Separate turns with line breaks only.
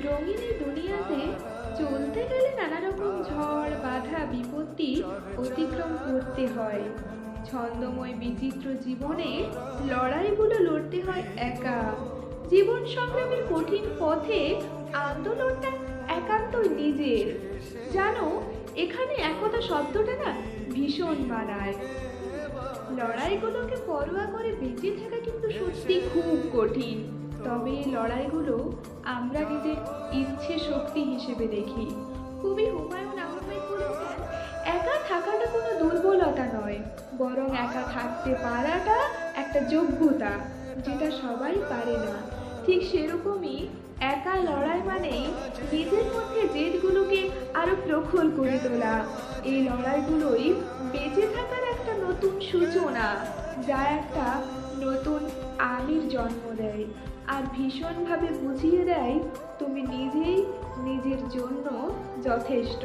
রঙিন এই দুনিয়াতে চলতে গেলে নানা রকম ঝড় বাধা বিপত্তি অতিক্রম করতে হয়। ছন্দময় বিচিত্র জীবনে লড়াইগুলো লড়তে হয় একা। জীবন সংগ্রামের কঠিন পথে আন্দোলনটা একান্ত নিজের। জানো, এখানে একতা শব্দটা না ভীষণ মানায়। লড়াইগুলোকে পরোয়া করে বেঁচে থাকা কিন্তু সত্যি খুব কঠিন। তবে এই লড়াইগুলো আমরা নিজের ইচ্ছে শক্তি হিসেবে দেখি। কবি হুমায়ুন আহমেদ বলেছেন, একা থাকাটা কোনো দুর্বলতা নয়, বরং একা থাকতে পারাটা একটা যোগ্যতা, যেটা সবাই পারে না। ঠিক সেরকমই একা লড়াই মানেই নিজের মধ্যে জেদগুলোকে আরো প্রখর করে তোলা। এই লড়াইগুলোই বেঁচে থাকার একটা নতুন সূচনা, যা একটা নতুন আমির জন্ম দেয় আর ভীষণভাবে বুঝিয়ে দেয় তুমি নিজেই নিজের জন্য যথেষ্ট।